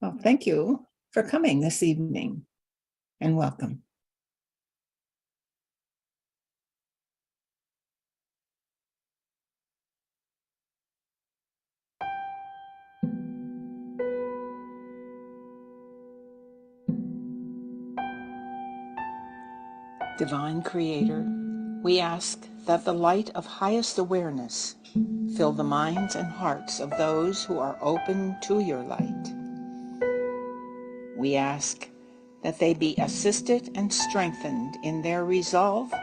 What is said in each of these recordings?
Well, thank you for coming this evening and welcome. Divine Creator, we ask that the light of highest awareness fill the minds and hearts of those who are open to your light. We ask that they be assisted and strengthened in their resolve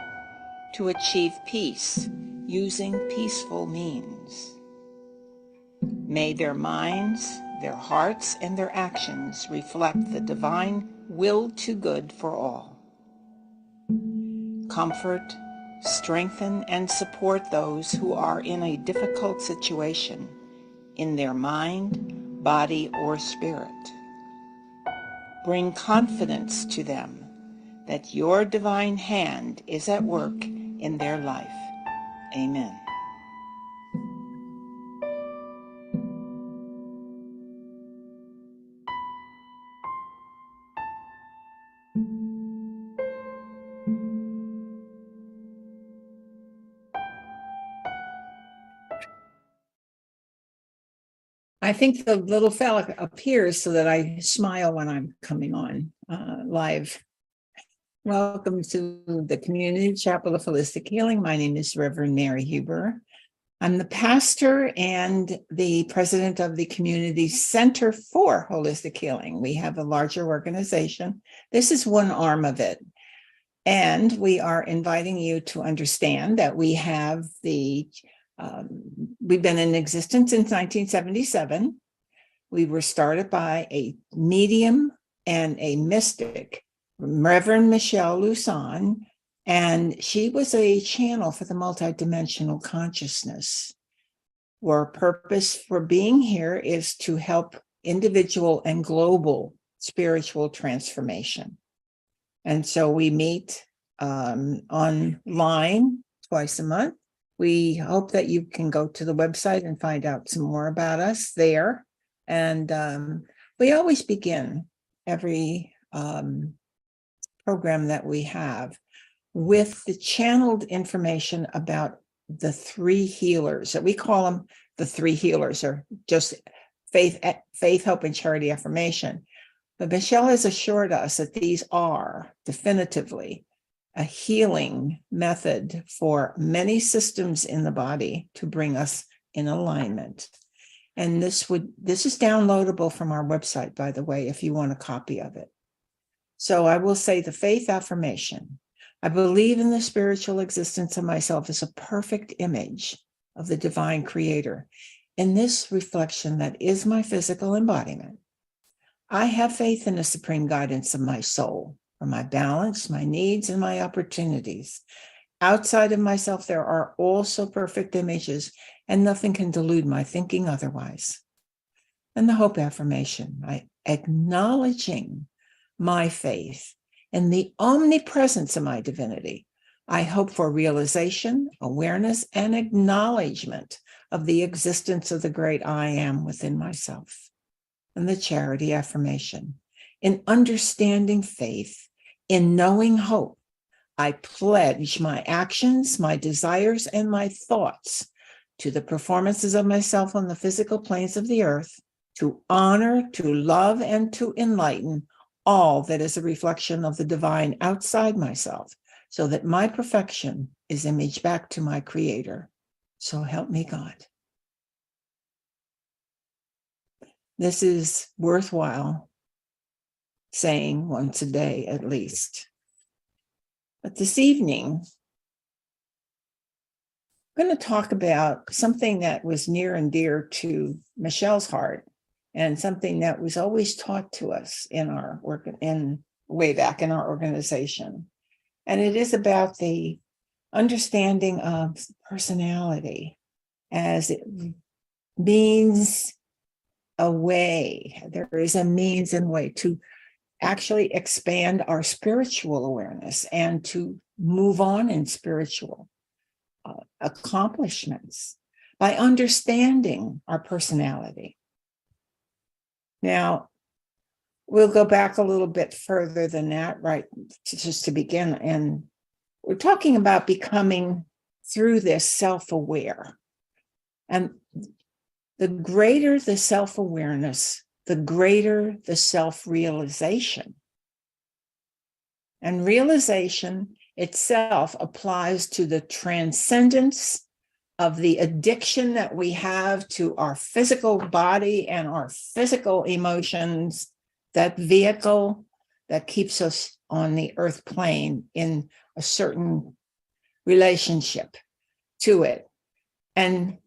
to achieve peace using peaceful means. May their minds, their hearts, and their actions reflect the divine will to good for all. Comfort, strengthen, and support those who are in a difficult situation in their mind, body, or spirit. Bring confidence to them that your divine hand is at work in their life. Amen. I think the little fella appears so that I smile when I'm coming on live. Welcome to the Community Chapel of Holistic Healing. My name is Reverend Mary Huber. I'm the pastor and the president of the Community Center for Holistic Healing. We have a larger organization. This is one arm of it. And we are inviting you to understand that we have we've been in existence since 1977. We were started by a medium and a mystic, Reverend Michelle Luson, and she was a channel for the multidimensional consciousness. Our purpose for being here is to help individual and global spiritual transformation. And so we meet online twice a month. We hope that you can go to the website and find out some more about us there. And we always begin every program that we have with the channeled information about the three healers. So we call them the three healers, or just faith, hope, and charity affirmation. But Michelle has assured us that these are definitively a healing method for many systems in the body to bring us in alignment. And this is downloadable from our website, by the way, if you want a copy of it. So I will say the faith affirmation. I believe in the spiritual existence of myself as a perfect image of the divine creator. In this reflection that is my physical embodiment, I have faith in the supreme guidance of my soul for my balance, my needs, and my opportunities. Outside of myself, there are also perfect images, and nothing can delude my thinking otherwise. And the hope affirmation, acknowledging my faith in the omnipresence of my divinity. I hope for realization, awareness, and acknowledgement of the existence of the great I am within myself. And the charity affirmation, in understanding faith, in knowing hope, I pledge my actions, my desires, and my thoughts to the performances of myself on the physical planes of the earth, to honor, to love, and to enlighten all that is a reflection of the divine outside myself, so that my perfection is imaged back to my Creator. So help me God. This is worthwhile saying once a day at least. But this evening, I'm going to talk about something that was near and dear to Michelle's heart, and something that was always taught to us in our work, way back in our organization. And it is about the understanding of personality as it means a way. There is a means and way to actually expand our spiritual awareness and to move on in spiritual accomplishments by understanding our personality. Now, we'll go back a little bit further than that, right? Just to begin. And we're talking about becoming through this self-aware. And the greater the self-awareness, the greater the self-realization. And realization itself applies to the transcendence of the addiction that we have to our physical body and our physical emotions, that vehicle that keeps us on the earth plane in a certain relationship to it. And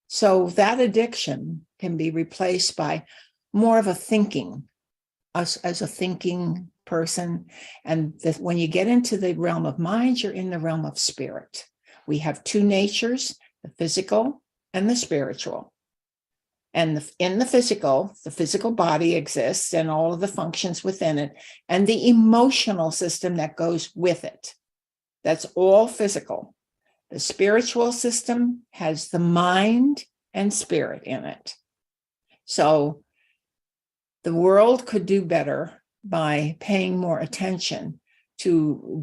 so that addiction can be replaced by more of a thinking, us as a thinking person. And when you get into the realm of mind, you're in the realm of spirit. We have two natures, the physical and the spiritual. And in the physical body exists and all of the functions within it, and the emotional system that goes with it. That's all physical. The spiritual system has the mind and spirit in it. So the world could do better by paying more attention to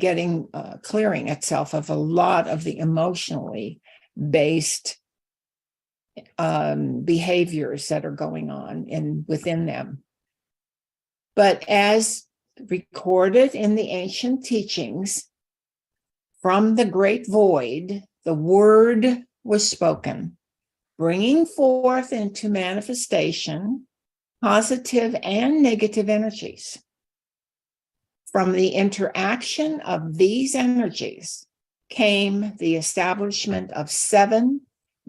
clearing itself of a lot of the emotionally based behaviors that are going on within them. But as recorded in the ancient teachings, from the great void, the word was spoken, bringing forth into manifestation positive and negative energies. From the interaction of these energies came the establishment of 7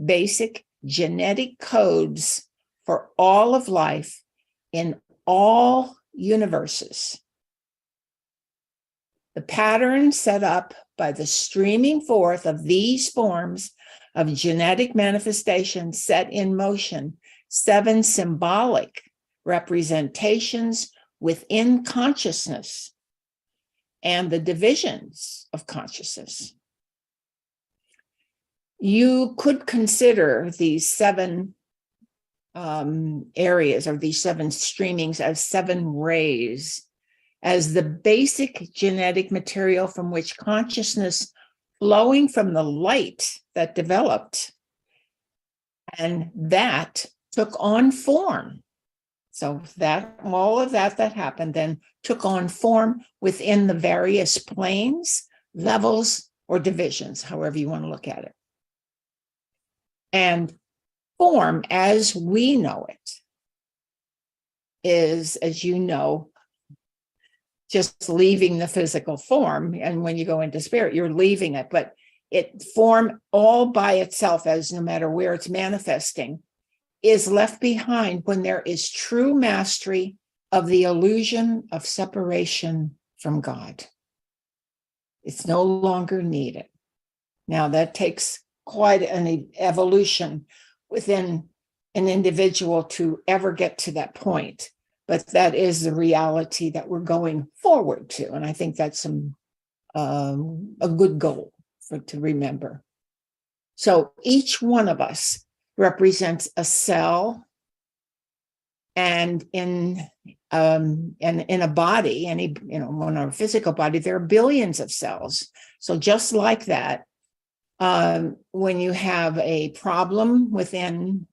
basic genetic codes for all of life in all universes. The pattern set up by the streaming forth of these forms of genetic manifestation set in motion 7 symbolic representations within consciousness and the divisions of consciousness. You could consider these 7 areas, or these 7 streamings, as 7 rays, as the basic genetic material from which consciousness flowing from the light that developed, and that took on form. So that all of that happened then took on form within the various planes, levels, or divisions, however you want to look at it. And form, as we know it, is, as you know, just leaving the physical form. And when you go into spirit, you're leaving it. But it form all by itself, as no matter where it's manifesting, is left behind when there is true mastery of the illusion of separation from God. It's no longer needed. Now, that takes quite an evolution within an individual to ever get to that point. But that is the reality that we're going forward to. And I think that's a good goal to remember. So each one of us represents a cell, and in a body, in our physical body, there are billions of cells. So just like that, when you have a problem within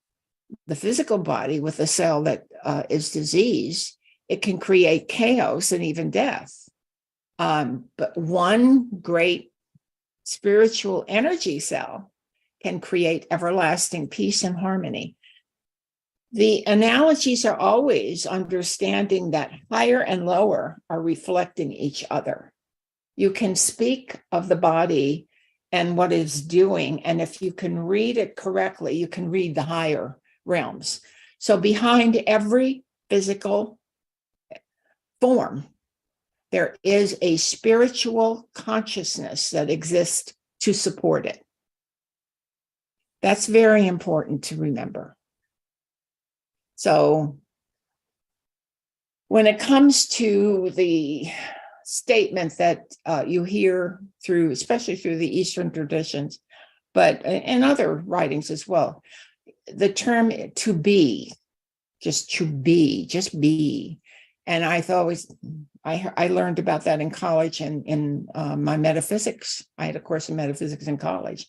the physical body with a cell that is diseased, it can create chaos and even death. But one great spiritual energy cell can create everlasting peace and harmony. The analogies are always understanding that higher and lower are reflecting each other. You can speak of the body and what it's doing, and if you can read it correctly, you can read the higher realms. So behind every physical form, there is a spiritual consciousness that exists to support it. That's very important to remember. So when it comes to the statement that you hear through, especially through the Eastern traditions, but in other writings as well, the term to be, just be, And I learned about that in college and in my metaphysics. I had a course in metaphysics in college,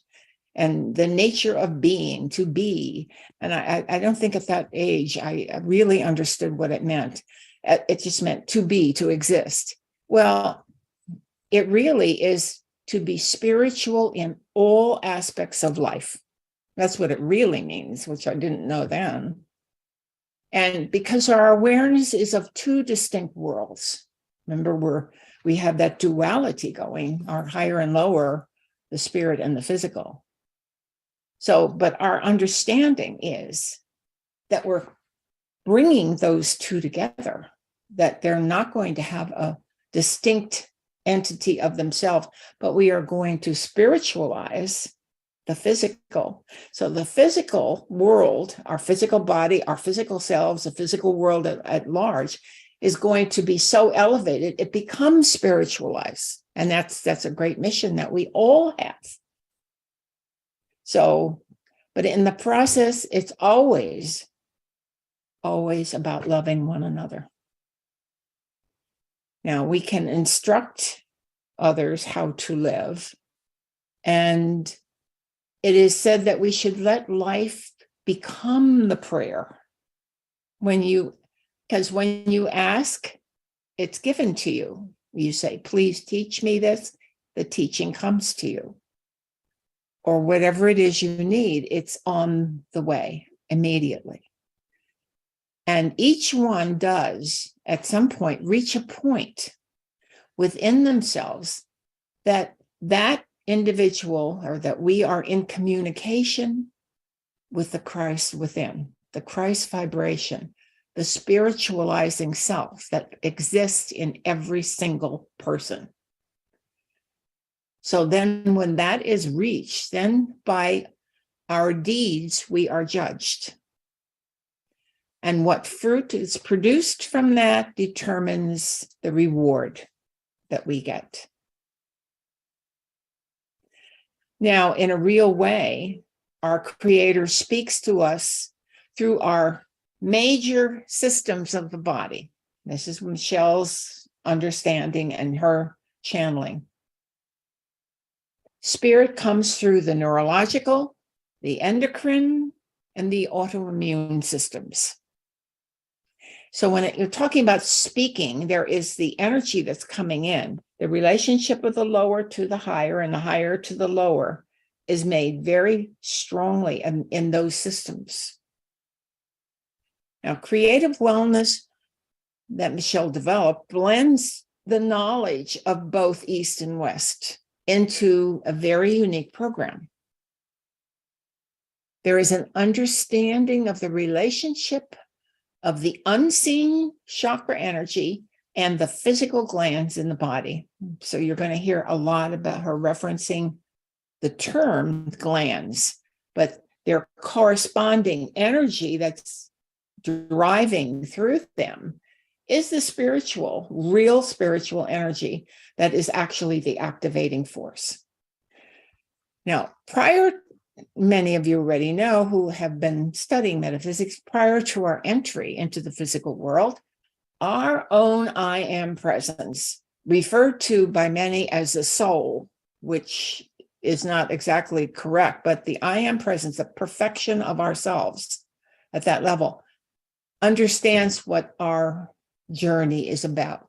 and the nature of being, to be. And I don't think at that age I really understood what it meant. It just meant to be, to exist. Well, it really is to be spiritual in all aspects of life. That's what it really means, which I didn't know then. And because our awareness is of two distinct worlds, remember, we have that duality going, our higher and lower, the spirit and the physical. So, but our understanding is that we're bringing those two together, that they're not going to have a distinct entity of themselves, but we are going to spiritualize the physical. So the physical world, our physical body, our physical selves, the physical world at large is going to be so elevated, it becomes spiritualized. And that's a great mission that we all have. So, but in the process, it's always about loving one another. Now, we can instruct others how to live. And it is said that we should let life become the prayer. Because when you ask, it's given to you. You say, please teach me this, the teaching comes to you. Or whatever it is you need, it's on the way immediately. And each one does, at some point, reach a point within themselves that individual, or that we are in communication with the Christ within, the Christ vibration, the spiritualizing self that exists in every single person. So then when that is reached, then by our deeds, we are judged. And what fruit is produced from that determines the reward that we get. Now, in a real way, our Creator speaks to us through our major systems of the body. This is Michelle's understanding and her channeling. Spirit comes through the neurological, the endocrine, and the autoimmune systems. So when you're talking about speaking, there is the energy that's coming in. The relationship of the lower to the higher and the higher to the lower is made very strongly in those systems. Now, creative wellness that Michelle developed blends the knowledge of both East and West into a very unique program. There is an understanding of the relationship of the unseen chakra energy and the physical glands in the body. So you're going to hear a lot about her referencing the term glands, but their corresponding energy that's driving through them is the spiritual, real spiritual energy that is actually the activating force. Now, many of you already know who have been studying metaphysics, prior to our entry into the physical world, our own I am presence, referred to by many as the soul, which is not exactly correct, but the I am presence, the perfection of ourselves at that level, understands what our journey is about.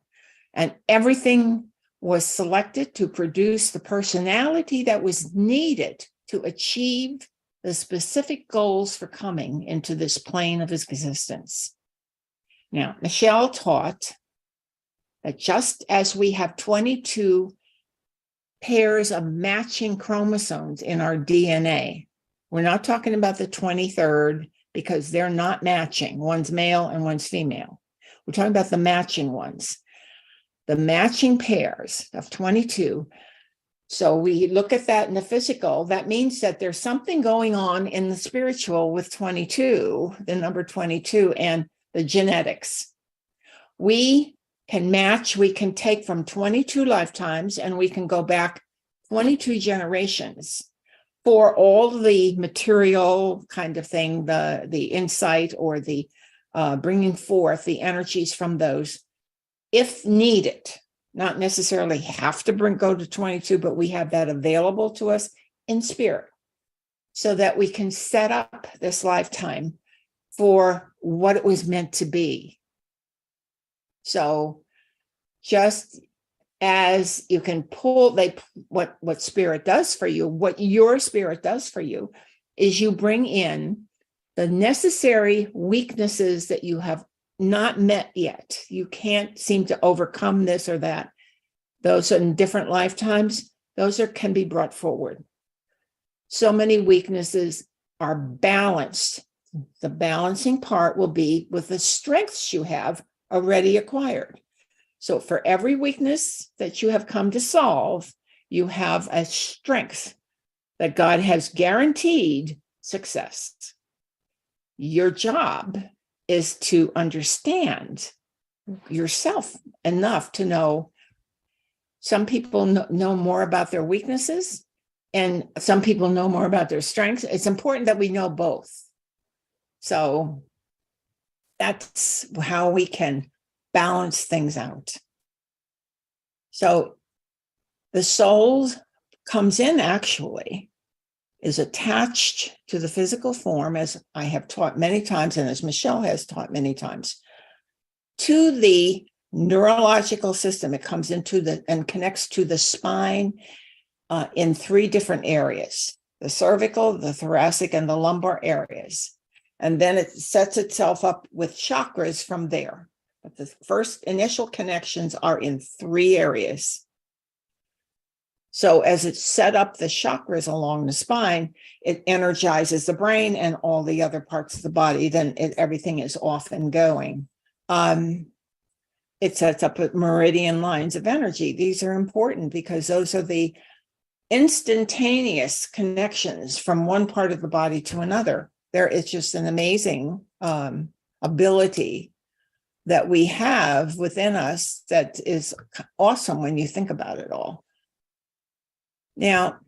And everything was selected to produce the personality that was needed to achieve the specific goals for coming into this plane of existence. Now, Michelle taught that just as we have 22 pairs of matching chromosomes in our DNA, we're not talking about the 23rd because they're not matching. One's male and one's female. We're talking about the matching ones, the matching pairs of 22. So we look at that in the physical. That means that there's something going on in the spiritual with 22, the number 22, and the genetics. We can match, we can take from 22 lifetimes, and we can go back 22 generations for all the material kind of thing, the insight or the bringing forth the energies from those if needed, not necessarily have to go to 22, but we have that available to us in spirit so that we can set up this lifetime for what it was meant to be. So just as you can pull, what spirit does for you, what your spirit does for you is you bring in the necessary weaknesses that you have not met yet. You can't seem to overcome this or that. Those in different lifetimes, those can be brought forward. So many weaknesses are balanced. The balancing part will be with the strengths you have already acquired. So for every weakness that you have come to solve, you have a strength that God has guaranteed success. Your job is to understand yourself enough to know some people know more about their weaknesses and some people know more about their strengths. It's important that we know both. So that's how we can balance things out. So the soul comes in, actually, is attached to the physical form, as I have taught many times, and as Michelle has taught many times, to the neurological system. It comes into and connects to the spine in 3 different areas: the cervical, the thoracic, and the lumbar areas. And then it sets itself up with chakras from there. But the first initial connections are in 3 areas. So as it's set up the chakras along the spine, it energizes the brain and all the other parts of the body. Then everything is off and going. It sets up meridian lines of energy. These are important because those are the instantaneous connections from one part of the body to another. There is just an amazing ability that we have within us that is awesome when you think about it all. Now,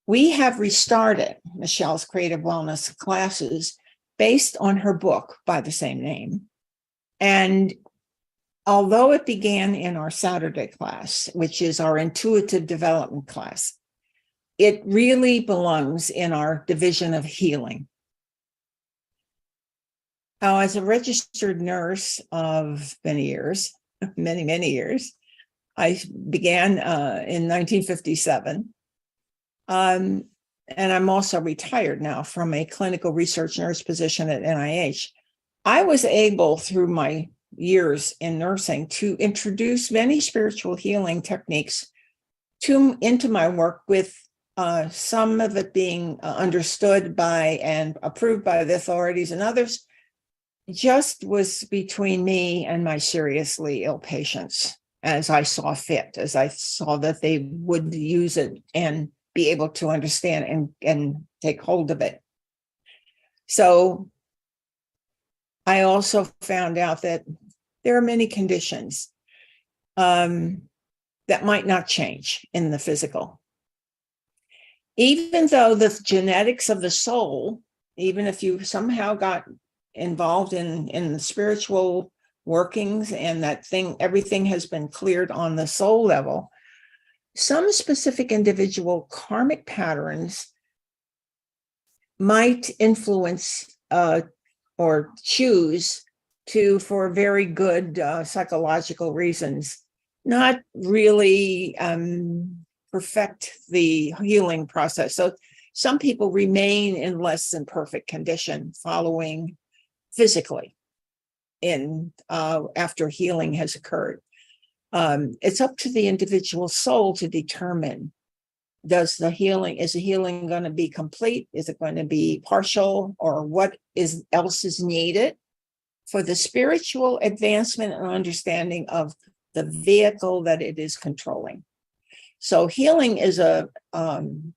we have restarted Michelle's Creative Wellness classes based on her book by the same name. And although it began in our Saturday class, which is our intuitive development class, it really belongs in our division of healing. Now, as a registered nurse of many years, many years, I began in 1957. And I'm also retired now from a clinical research nurse position at NIH. I was able, through my years in nursing, to introduce many spiritual healing techniques into my work, with some of it being understood by and approved by the authorities, and others just was between me and my seriously ill patients, as I saw fit, as I saw that they would use it and be able to understand and take hold of it. So I also found out that there are many conditions that might not change in the physical. Even though the genetics of the soul, even if you somehow got involved in the spiritual workings and everything has been cleared on the soul level, some specific individual karmic patterns might influence or choose to, for very good psychological reasons, not really perfect the healing process. So some people remain in less than perfect condition following physically after healing has occurred. It's up to the individual soul to determine, is the healing going to be complete? Is it going to be partial? Or what else is needed for the spiritual advancement and understanding of the vehicle that it is controlling? So healing is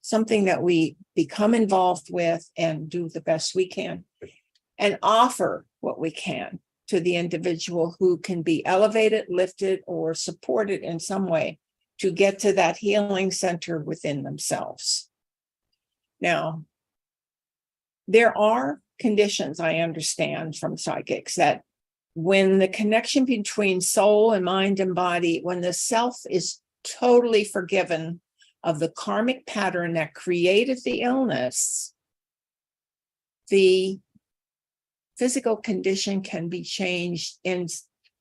something that we become involved with and do the best we can and offer what we can to the individual who can be elevated, lifted, or supported in some way to get to that healing center within themselves. Now, there are conditions, I understand from psychics, that when the connection between soul and mind and body, when the self is totally forgiven of the karmic pattern that created the illness, the physical condition can be changed in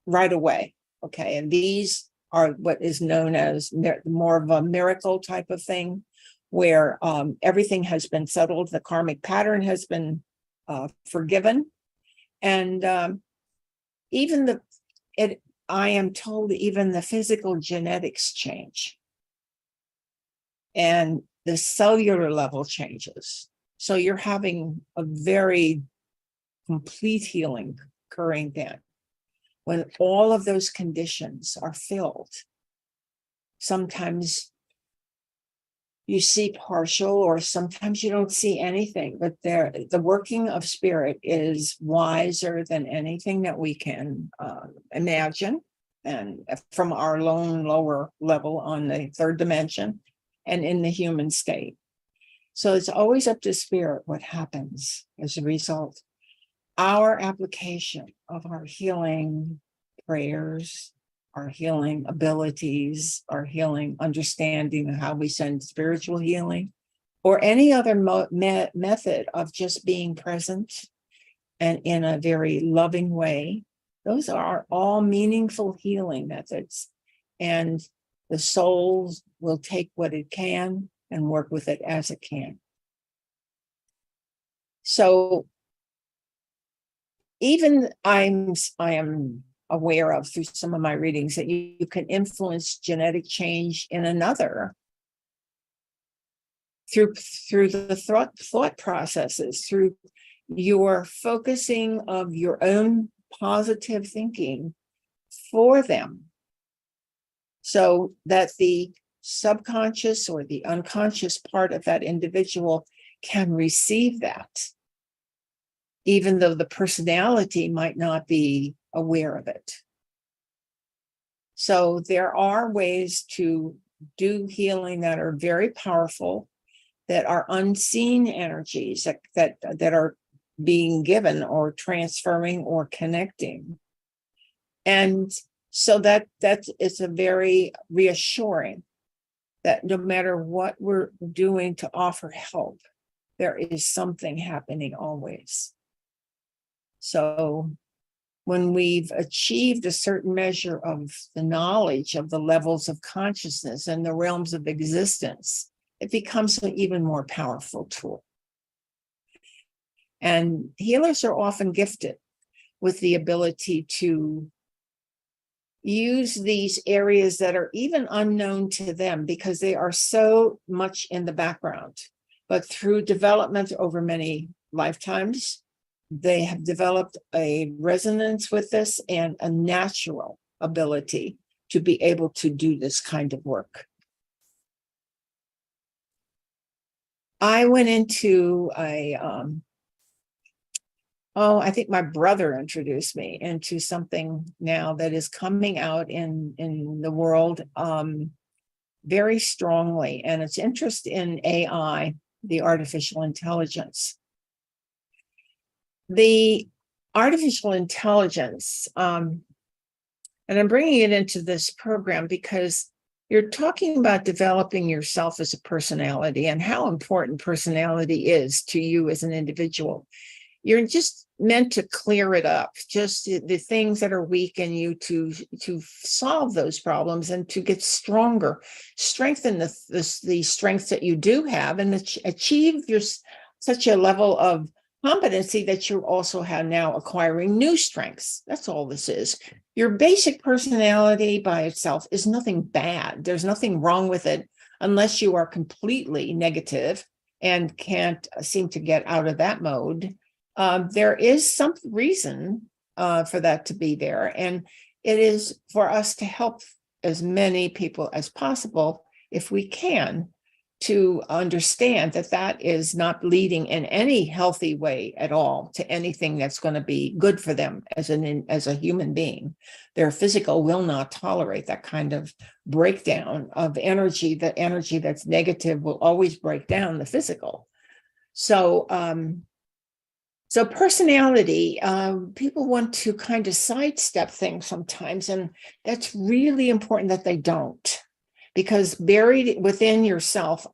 right away. Okay. And these are what is known as more of a miracle type of thing, where everything has been settled, the karmic pattern has been forgiven, and I am told even the physical genetics change, and the cellular level changes. So you're having a very complete healing occurring then, when all of those conditions are filled. Sometimes you see partial, or sometimes you don't see anything, but the working of spirit is wiser than anything that we can imagine, and from our lone lower level on the third dimension and in the human state. So it's always up to spirit what happens as a result. Our application of our healing prayers, our healing abilities, our healing understanding of how we send spiritual healing, or any other method of just being present and in a very loving way, those are all meaningful healing methods. And the soul will take what it can and work with it as it can. So even I am aware of through some of my readings that you can influence genetic change in another through the thought processes, through your focusing of your own positive thinking for them, so that the subconscious or the unconscious part of that individual can receive that, even though the personality might not be aware of it. So there are ways to do healing that are very powerful, that are unseen energies that are being given or transferring or connecting. And so that is a very reassuring that no matter what we're doing to offer help, there is something happening always. So when we've achieved a certain measure of the knowledge of the levels of consciousness and the realms of existence, it becomes an even more powerful tool. And healers are often gifted with the ability to use these areas that are even unknown to them because they are so much in the background. But through development over many lifetimes, they have developed a resonance with this and a natural ability to be able to do this kind of work. I went into I think my brother introduced me into something now that is coming out in the world very strongly, and it's interest in AI, the artificial intelligence. The artificial intelligence, and I'm bringing it into this program because you're talking about developing yourself as a personality and how important personality is to you as an individual. You're just meant to clear it up, just the things that are weak in you to solve those problems and to get stronger, strengthen the strengths that you do have, and achieve such a level of competency that you're also now acquiring new strengths. That's all this is. Your basic personality by itself is nothing bad. There's nothing wrong with it unless you are completely negative and can't seem to get out of that mode. There is some reason for that to be there, and it is for us to help as many people as possible, if we can, to understand that that is not leading in any healthy way at all to anything that's going to be good for them as a human being. Their physical will not tolerate that kind of breakdown of energy. The energy that's negative will always break down the physical. So So personality, people want to kind of sidestep things sometimes, and that's really important that they don't, because buried within yourself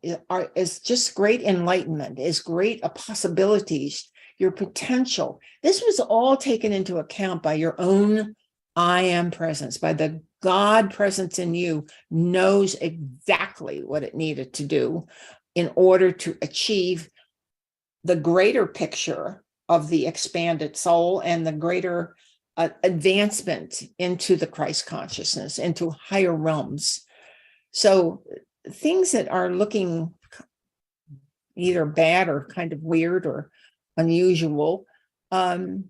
is just great enlightenment, is great possibilities, your potential. This was all taken into account by your own I am presence, by the God presence in you knows exactly what it needed to do in order to achieve the greater picture of the expanded soul and the greater advancement into the Christ consciousness, into higher realms. So things that are looking either bad or kind of weird or unusual, for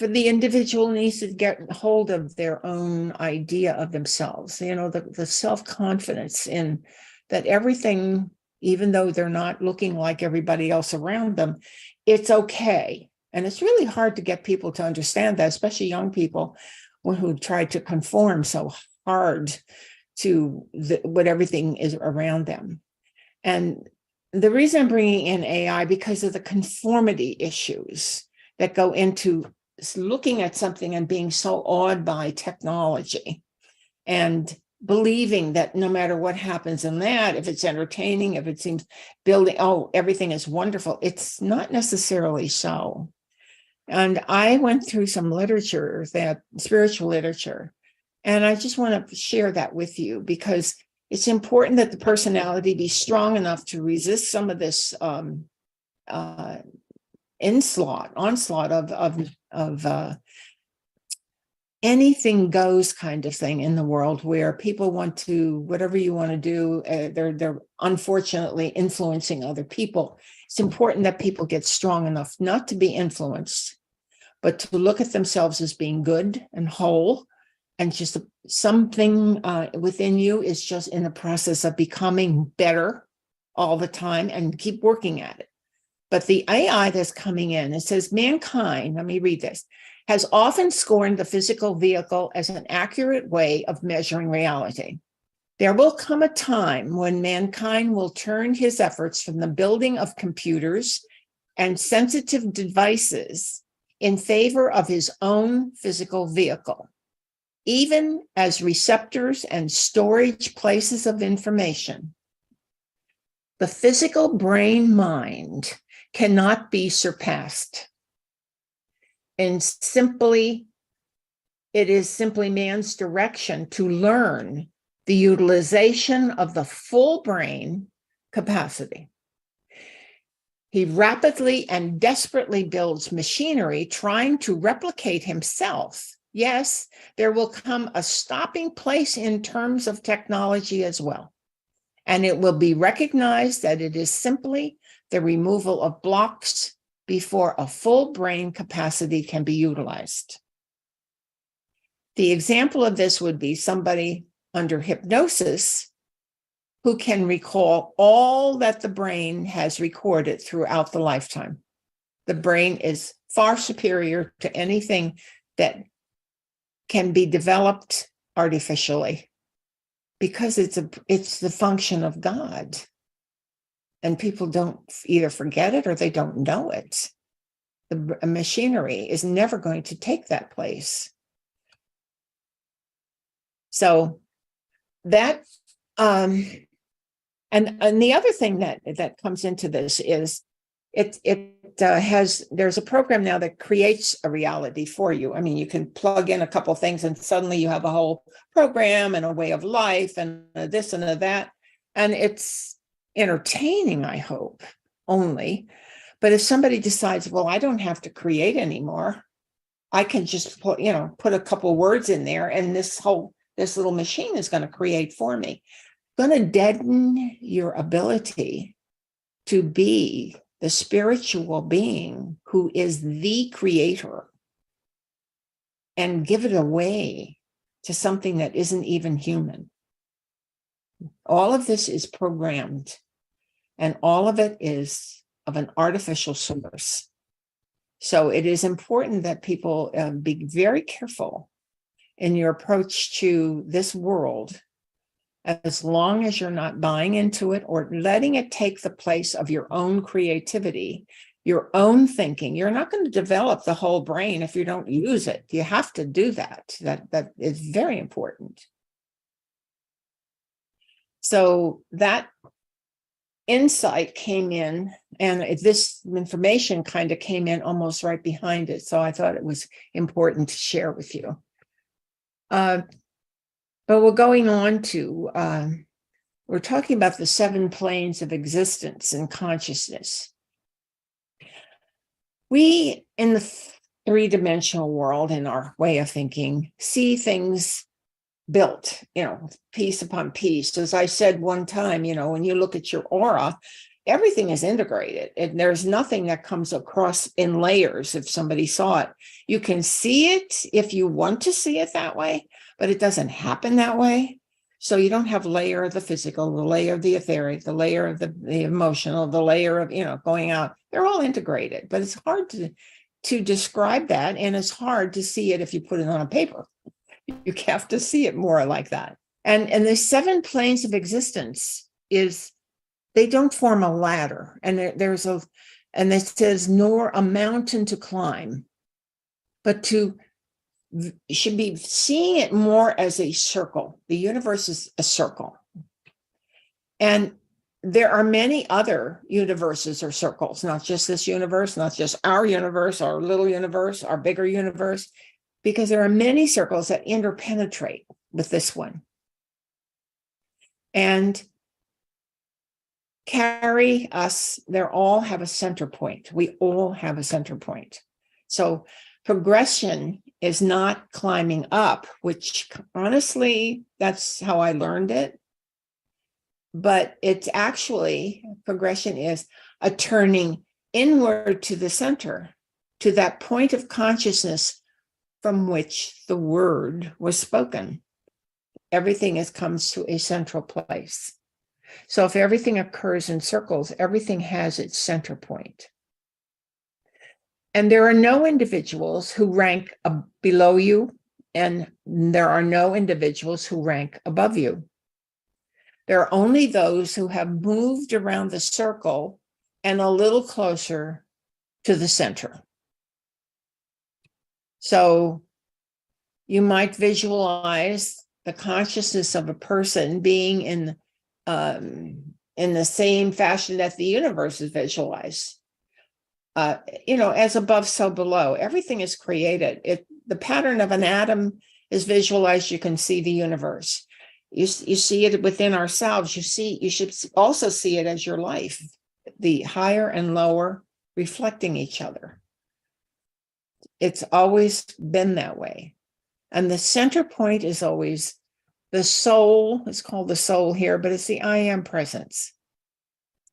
the individual needs to get hold of their own idea of themselves, the self-confidence in that everything, even though they're not looking like everybody else around them, it's okay. And it's really hard to get people to understand that, especially young people who try to conform so hard to what everything is around them. And the reason I'm bringing in AI, because of the conformity issues that go into looking at something and being so awed by technology and believing that no matter what happens in that, if it's entertaining, if it seems building, everything is wonderful, it's not necessarily so. And I went through some literature, that spiritual literature, and I just want to share that with you because it's important that the personality be strong enough to resist some of this onslaught of anything goes kind of thing in the world, where people want to, whatever you want to do, they're unfortunately influencing other people. It's important that people get strong enough not to be influenced, but to look at themselves as being good and whole, and just something within you is just in the process of becoming better all the time, and keep working at it. But the AI that's coming in, it says, mankind, let me read this, has often scorned the physical vehicle as an accurate way of measuring reality. There will come a time when mankind will turn his efforts from the building of computers and sensitive devices in favor of his own physical vehicle. Even as receptors and storage places of information, the physical brain mind cannot be surpassed. And it is simply man's direction to learn the utilization of the full brain capacity. He rapidly and desperately builds machinery trying to replicate himself. Yes, there will come a stopping place in terms of technology as well. And it will be recognized that it is simply the removal of blocks before a full brain capacity can be utilized. The example of this would be somebody under hypnosis who can recall all that the brain has recorded throughout the lifetime. The brain is far superior to anything that can be developed artificially, because it's the function of God. And people don't either forget it or they don't know it. The machinery is never going to take that place. So that, and the other thing that comes into this is there's a program now that creates a reality for you. I mean, you can plug in a couple things and suddenly you have a whole program and a way of life and this and that. And it's entertaining, I hope, only. But if somebody decides, well, I don't have to create anymore, I can just put a couple words in there, and this little machine is going to create for me. Going to deaden your ability to be the spiritual being who is the creator, and give it away to something that isn't even human. All of this is programmed, and all of it is of an artificial source. So it is important that people be very careful in your approach to this world, as long as you're not buying into it or letting it take the place of your own creativity your own thinking. You're not going to develop the whole brain if you don't use it. You have to do that. That is very important. So that insight came in, and this information kind of came in almost right behind it. So I thought it was important to share with you. But we're going on to, we're talking about the 7 planes of existence and consciousness. We, in the 3-dimensional world, in our way of thinking, see things built, piece upon piece. As I said one time, when you look at your aura, everything is integrated, and there's nothing that comes across in layers. If somebody saw it, you can see it if you want to see it that way, but it doesn't happen that way. So you don't have layer of the physical, the layer of the etheric, the layer of the emotional, the layer of, going out. They're all integrated, but it's hard to describe that. And it's hard to see it if you put it on a paper. You have to see it more like that. And the 7 planes of existence they don't form a ladder. And and it says, nor a mountain to climb, but you should be seeing it more as a circle. The universe is a circle. And there are many other universes or circles, not just this universe, not just our universe, our little universe, our bigger universe, because there are many circles that interpenetrate with this one and carry us. They all have a center point. We all have a center point. So progression is not climbing up, which honestly, that's how I learned it. But it's actually, progression is a turning inward to the center, to that point of consciousness from which the word was spoken. Everything comes to a central place. So if everything occurs in circles, everything has its center point. And there are no individuals who rank below you, and there are no individuals who rank above you. There are only those who have moved around the circle and a little closer to the center. So you might visualize the consciousness of a person being in the same fashion that the universe is visualized. As above, so below. Everything is created. The pattern of an atom is visualized. You can see the universe. You see it within ourselves. You should also see it as your life, the higher and lower reflecting each other. It's always been that way. And the center point is always the soul. It's called the soul here, but it's the I am presence.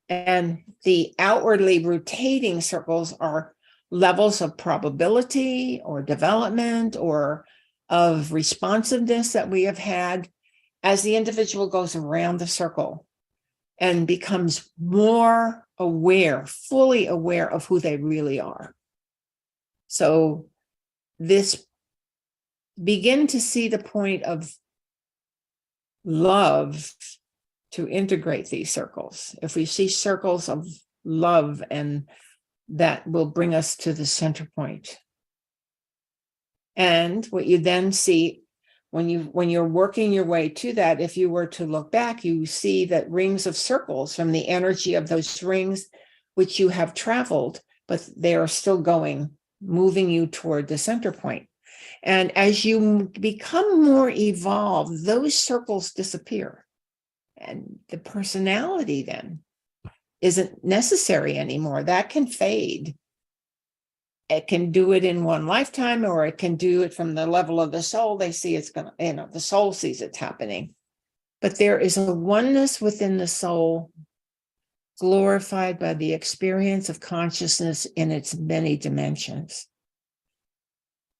And the outwardly rotating circles are levels of probability or development or of responsiveness that we have had as the individual goes around the circle and becomes more aware, fully aware of who they really are. So begin to see the point of love to integrate these circles. If we see circles of love, and that will bring us to the center point. And what you then see when you're working your way to that, if you were to look back, you see that rings of circles from the energy of those rings, which you have traveled, but they are still moving you toward the center point. And as you become more evolved, those circles disappear. And the personality then isn't necessary anymore. That can fade. It can do it in one lifetime, or it can do it from the level of the soul. They see it's going to, the soul sees it's happening. But there is a oneness within the soul, glorified by the experience of consciousness in its many dimensions.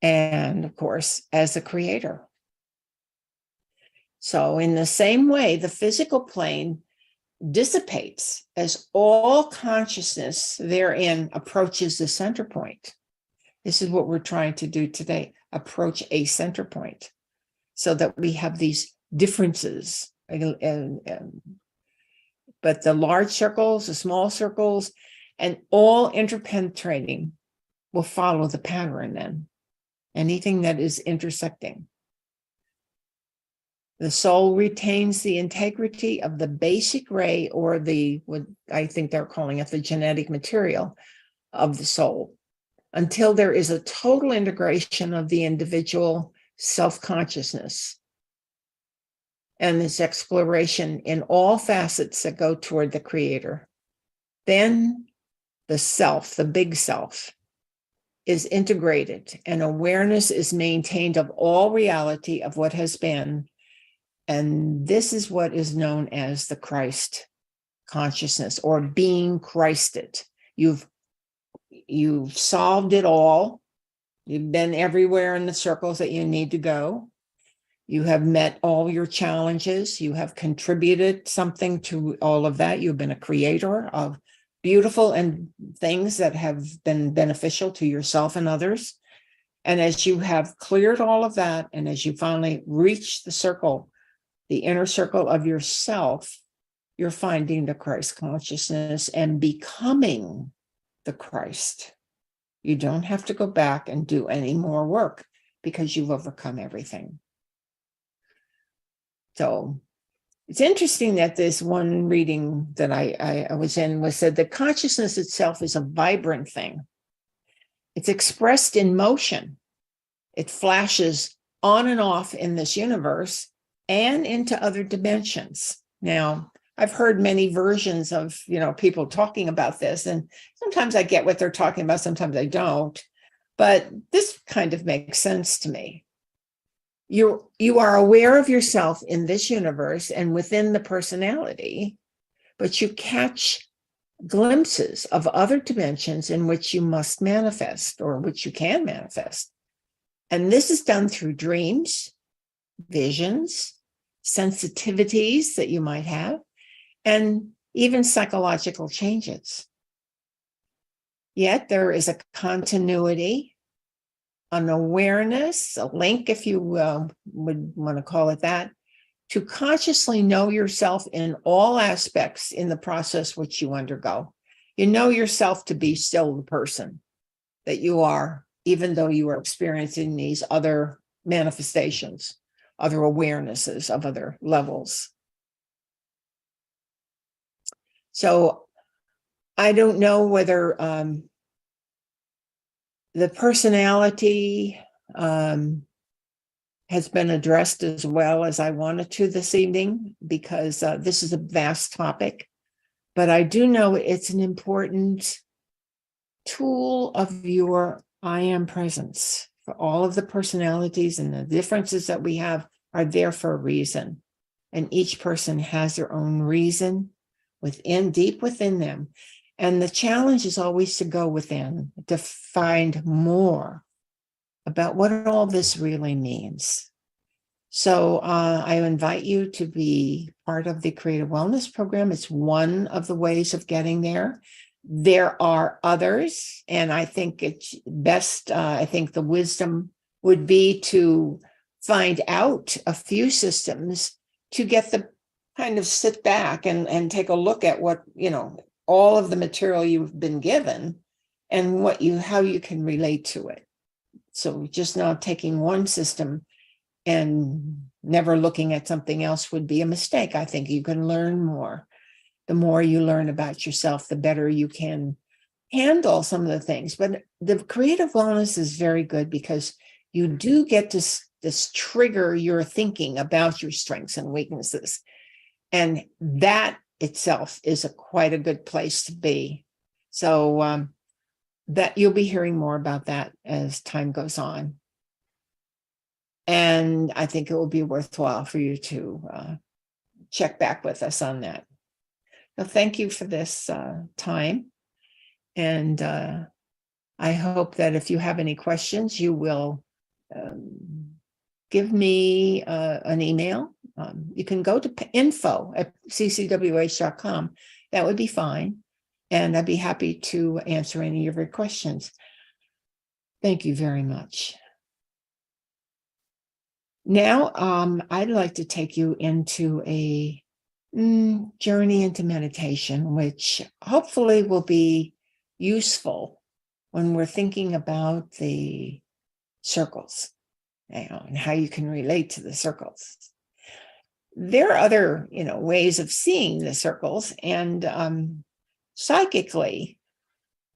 And of course, as a creator. So in the same way, the physical plane dissipates as all consciousness therein approaches the center point. This is what we're trying to do today, approach a center point, so that we have these differences. But the large circles, the small circles, And all interpenetrating will follow the pattern then. Anything that is intersecting. The soul retains the integrity of the basic ray, or what I think they're calling it, the genetic material of the soul, until there is a total integration of the individual self-consciousness and this exploration in all facets that go toward the creator. Then the self, the big self, is integrated and awareness is maintained of all reality of what has been. And this is what is known as the Christ consciousness, or being Christed. You've solved it all. You've been everywhere in the circles that you need to go. You have met all your challenges. You have contributed something to all of that. You've been a creator of beautiful and things that have been beneficial to yourself and others. And as you have cleared all of that, and as you finally reach the circle, the inner circle of yourself, you're finding the Christ consciousness and becoming the Christ. You don't have to go back and do any more work because you've overcome everything. So it's interesting that this one reading that I was in was said that consciousness itself is a vibrant thing. It's expressed in motion. It flashes on and off in this universe and into other dimensions. Now, I've heard many versions of, people talking about this, and sometimes I get what they're talking about, sometimes I don't, but this kind of makes sense to me. You are aware of yourself in this universe and within the personality, but you catch glimpses of other dimensions in which you must manifest, or which you can manifest. And this is done through dreams, visions, sensitivities that you might have, and even psychological changes. Yet there is a continuity, an awareness, a link, if you would want to call it that, to consciously know yourself in all aspects in the process which you undergo. You know yourself to be still the person that you are, even though you are experiencing these other manifestations, other awarenesses of other levels. So I don't know whether the personality has been addressed as well as I wanted to this evening, because this is a vast topic. But I do know it's an important tool of your I am presence. For all of the personalities and the differences that we have are there for a reason. And each person has their own reason deep within them. And the challenge is always to go within, to find more about what all this really means. So I invite you to be part of the Creative Wellness Program. It's one of the ways of getting there. There are others, and I think it's best, I think the wisdom would be to find out a few systems to get the kind of sit back and take a look at what, all of the material you've been given and how you can relate to it. So just not taking one system and never looking at something else would be a mistake. I think you can learn more. The more you learn about yourself, the better you can handle some of the things. But the creative wellness is very good because you do get to this trigger your thinking about your strengths and weaknesses. And that itself is quite a good place to be. So that you'll be hearing more about that as time goes on. And I think it will be worthwhile for you to check back with us on that. So thank you for this time. And I hope that if you have any questions, you will give me an email. You can go to info@ccwh.com. That would be fine. And I'd be happy to answer any of your questions. Thank you very much. Now, I'd like to take you into a journey into meditation, which hopefully will be useful when we're thinking about the circles, and how you can relate to the circles. There are other, ways of seeing the circles, and psychically,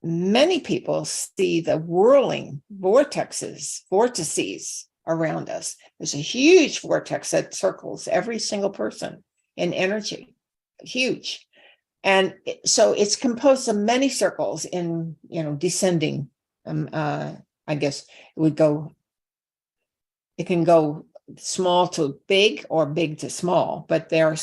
many people see the whirling vortices around us. There's a huge vortex that circles every single person in energy, huge. And so it's composed of many circles in, descending. I guess it can go small to big or big to small, but they're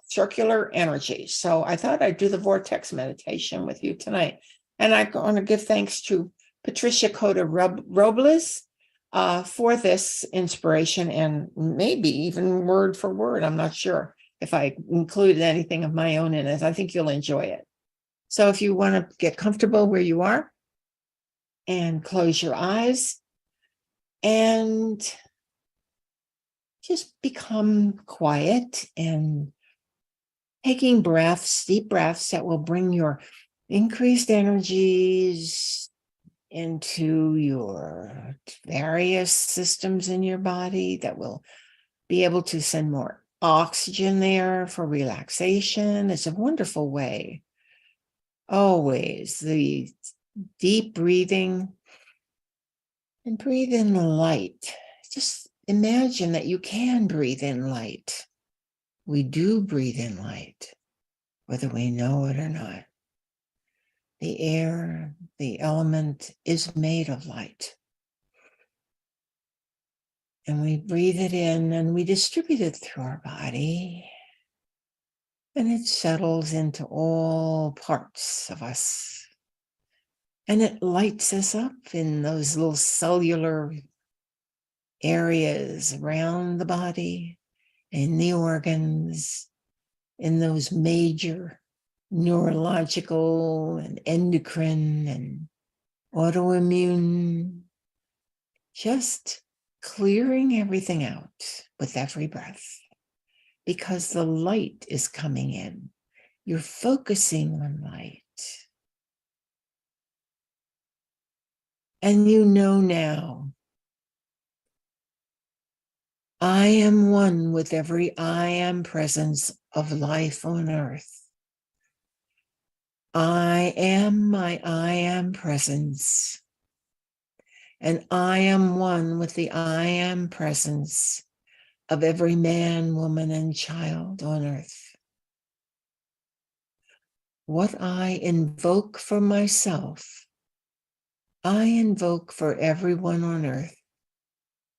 circular energies. So I thought I'd do the vortex meditation with you tonight. And I want to give thanks to Patricia Cota Robles for this inspiration, and maybe even word for word. I'm not sure if I included anything of my own in it. I think you'll enjoy it. So if you want to get comfortable where you are and close your eyes and just become quiet and taking breaths, deep breaths that will bring your increased energies into your various systems in your body, that will be able to send more oxygen there for relaxation. It's a wonderful way. Always the deep breathing, and breathe in the light. Just imagine that you can breathe in light. We do breathe in light, whether we know it or not. The air, the element is made of light. And we breathe it in and we distribute it through our body. And it settles into all parts of us. And it lights us up in those little cellular areas around the body, in the organs, in those major neurological and endocrine and autoimmune, just clearing everything out with every breath, because the light is coming in. You're focusing on light. And you know now, I am one with every I am presence of life on earth. I am my I am presence. And I am one with the I am presence of every man, woman, and child on earth. What I invoke for myself, I invoke for everyone on earth,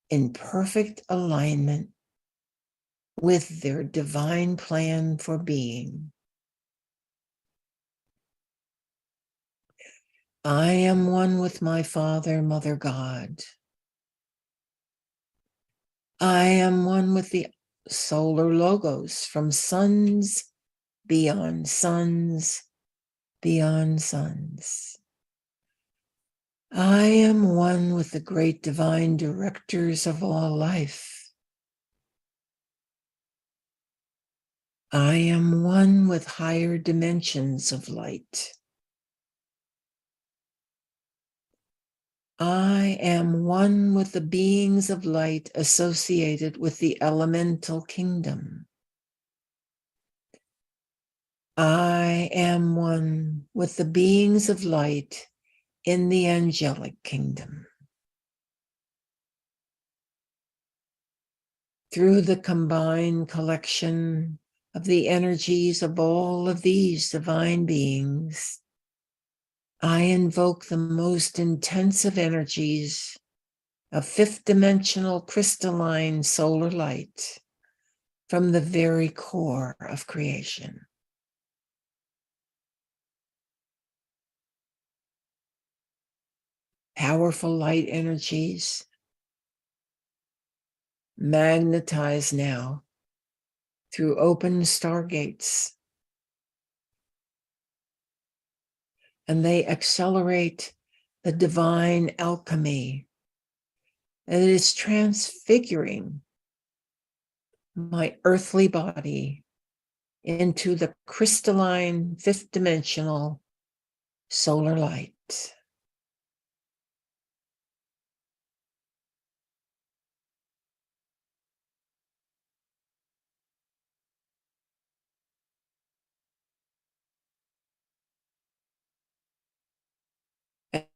in perfect alignment with their divine plan for being. I am one with my Father, Mother God. I am one with the solar logos from suns beyond suns beyond suns. I am one with the great divine directors of all life. I am one with higher dimensions of light. I am one with the beings of light associated with the elemental kingdom. I am one with the beings of light in the angelic kingdom. Through the combined collection of the energies of all of these divine beings, I invoke the most intensive energies of fifth dimensional crystalline solar light from the very core of creation. Powerful light energies magnetize now through open stargates, and they accelerate the divine alchemy that is transfiguring my earthly body into the crystalline fifth dimensional solar light.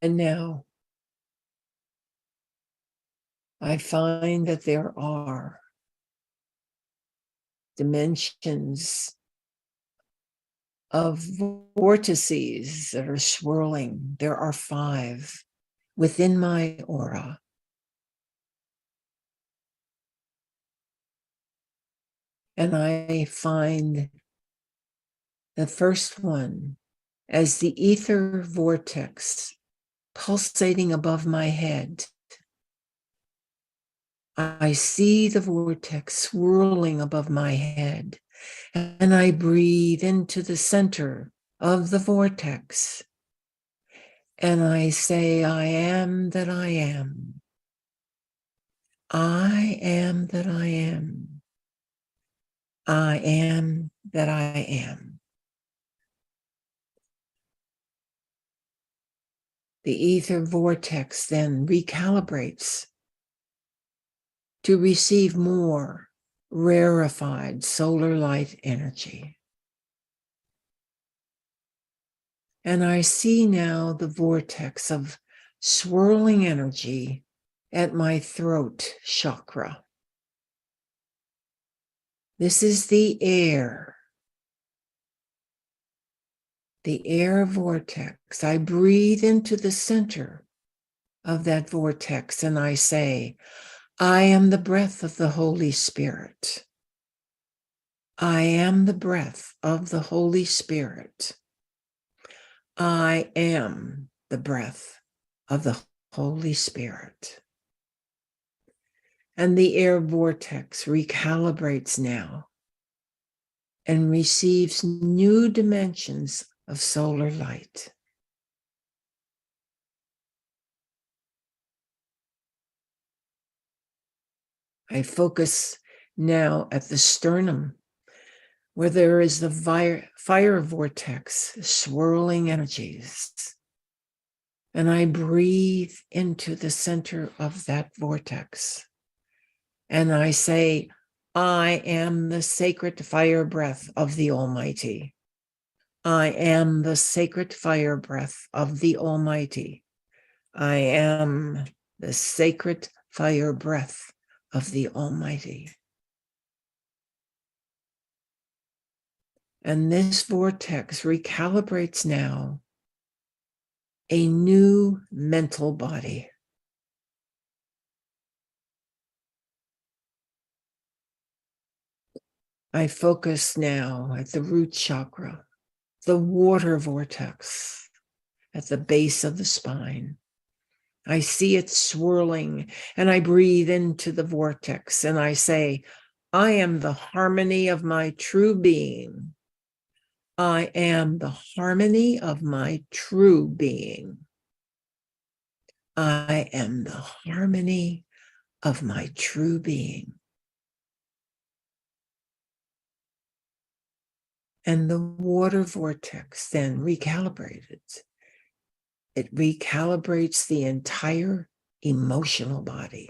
And now I find that there are dimensions of vortices that are swirling. There are 5 within my aura. And I find the first one as the ether vortex pulsating above my head. I see the vortex swirling above my head, and I breathe into the center of the vortex. And I say, I am that I am. I am that I am. I am that I am. The ether vortex then recalibrates to receive more rarefied solar light energy. And I see now the vortex of swirling energy at my throat chakra. This is the air vortex. I breathe into the center of that vortex and I say, I am the breath of the Holy Spirit. I am the breath of the Holy Spirit. I am the breath of the Holy Spirit. And the air vortex recalibrates now and receives new dimensions of solar light. I focus now at the sternum, where there is the fire vortex swirling energies. And I breathe into the center of that vortex. And I say, I am the sacred fire breath of the Almighty. I am the sacred fire breath of the Almighty. I am the sacred fire breath of the Almighty. And this vortex recalibrates now a new mental body. I focus now at the root chakra, the water vortex at the base of the spine. I see it swirling and I breathe into the vortex and I say, I am the harmony of my true being. I am the harmony of my true being. I am the harmony of my true being. And the water vortex then recalibrated. It recalibrates the entire emotional body.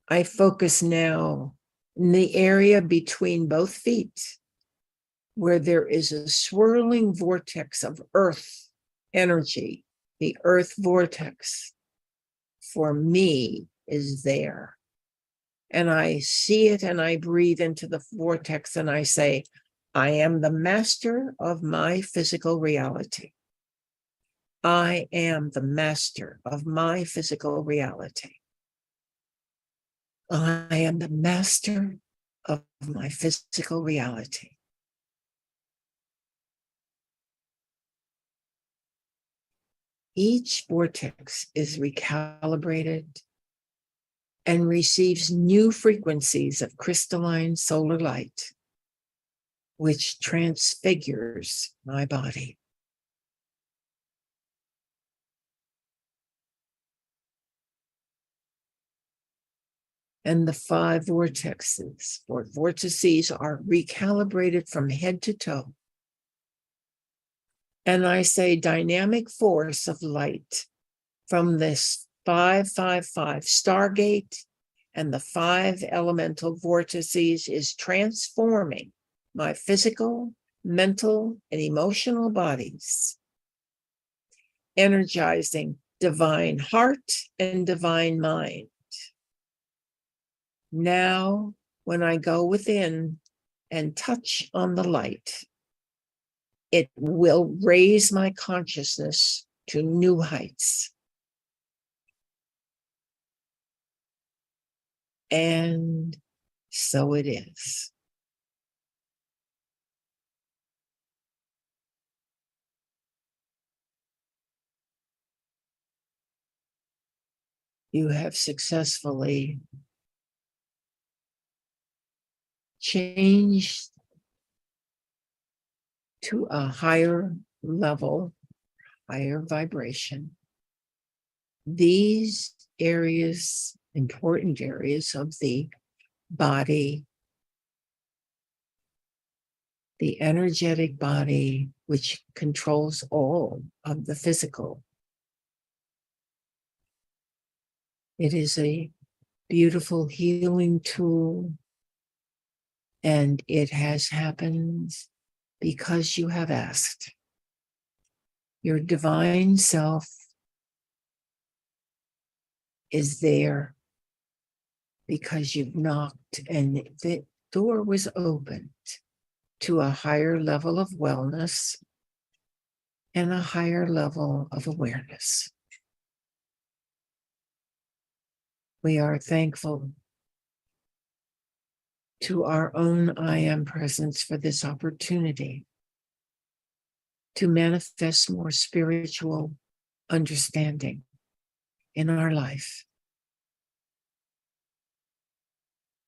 I focus now in the area between both feet, where there is a swirling vortex of earth energy. The earth vortex for me is there. And I see it and I breathe into the vortex and I say, I am the master of my physical reality. I am the master of my physical reality. I am the master of my physical reality. Each vortex is recalibrated and receives new frequencies of crystalline solar light, which transfigures my body. And the 5 vortices are recalibrated from head to toe. And I say dynamic force of light from this 555 Stargate and the 5 elemental vortices is transforming my physical, mental, and emotional bodies, energizing divine heart and divine mind. Now, when I go within and touch on the light, it will raise my consciousness to new heights. And so it is. You have successfully changed to a higher level, higher vibration. These areas, important areas of the body, the energetic body, which controls all of the physical. It is a beautiful healing tool, and it has happened because you have asked. Your divine self is there because you've knocked and the door was opened to a higher level of wellness and a higher level of awareness. We are thankful to our own I Am Presence for this opportunity to manifest more spiritual understanding in our life,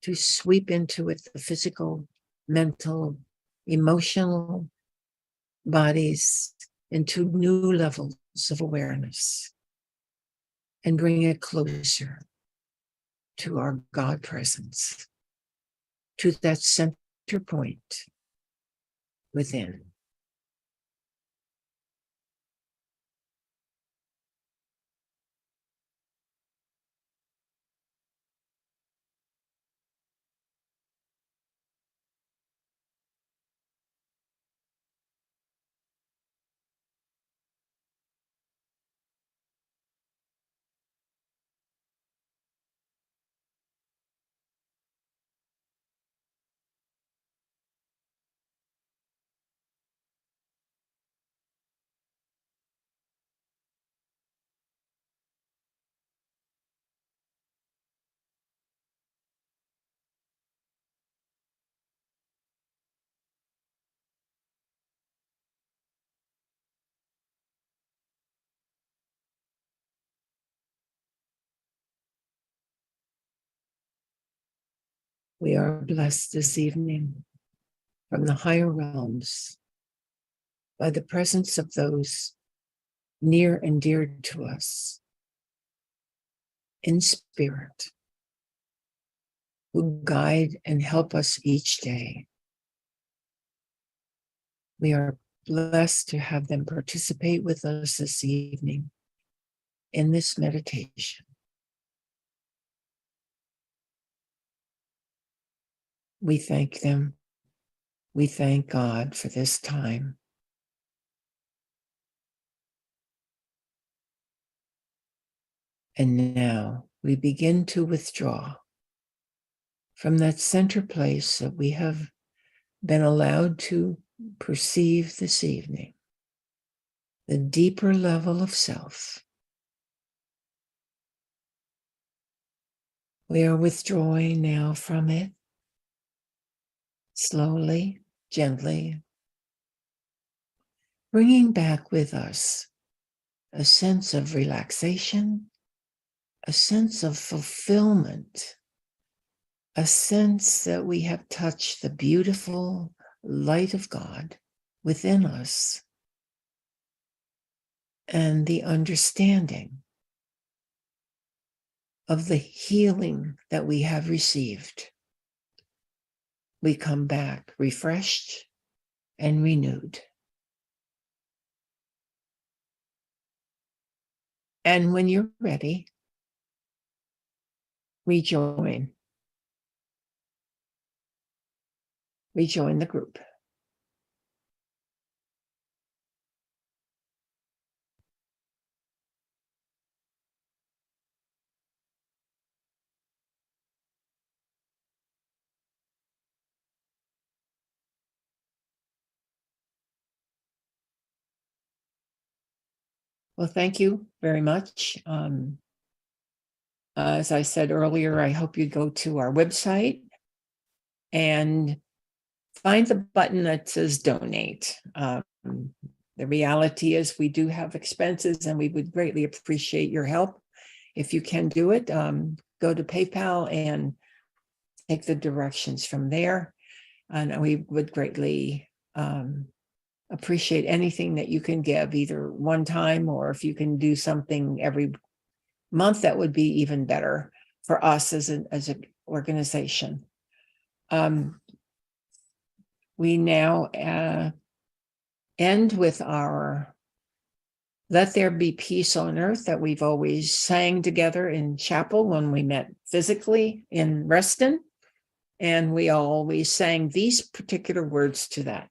to sweep into it the physical, mental, emotional bodies into new levels of awareness and bring it closer to our God presence, to that center point within. We are blessed this evening from the higher realms by the presence of those near and dear to us in spirit, who guide and help us each day. We are blessed to have them participate with us this evening in this meditation. We thank them. We thank God for this time. And now we begin to withdraw from that center place that we have been allowed to perceive this evening, the deeper level of self. We are withdrawing now from it, slowly, gently, bringing back with us a sense of relaxation, a sense of fulfillment, a sense that we have touched the beautiful light of God within us, and the understanding of the healing that we have received. We come back refreshed and renewed. And when you're ready, rejoin. Rejoin the group. Well, thank you very much. As I said earlier, I hope you go to our website and find the button that says donate. The reality is we do have expenses and we would greatly appreciate your help. If you can do it, go to PayPal and take the directions from there. And we would greatly appreciate anything that you can give, either one time or if you can do something every month, that would be even better for us as an organization. We now end with our "Let There Be Peace on Earth" that we've always sang together in chapel when we met physically in Reston. And we always sang these particular words to that.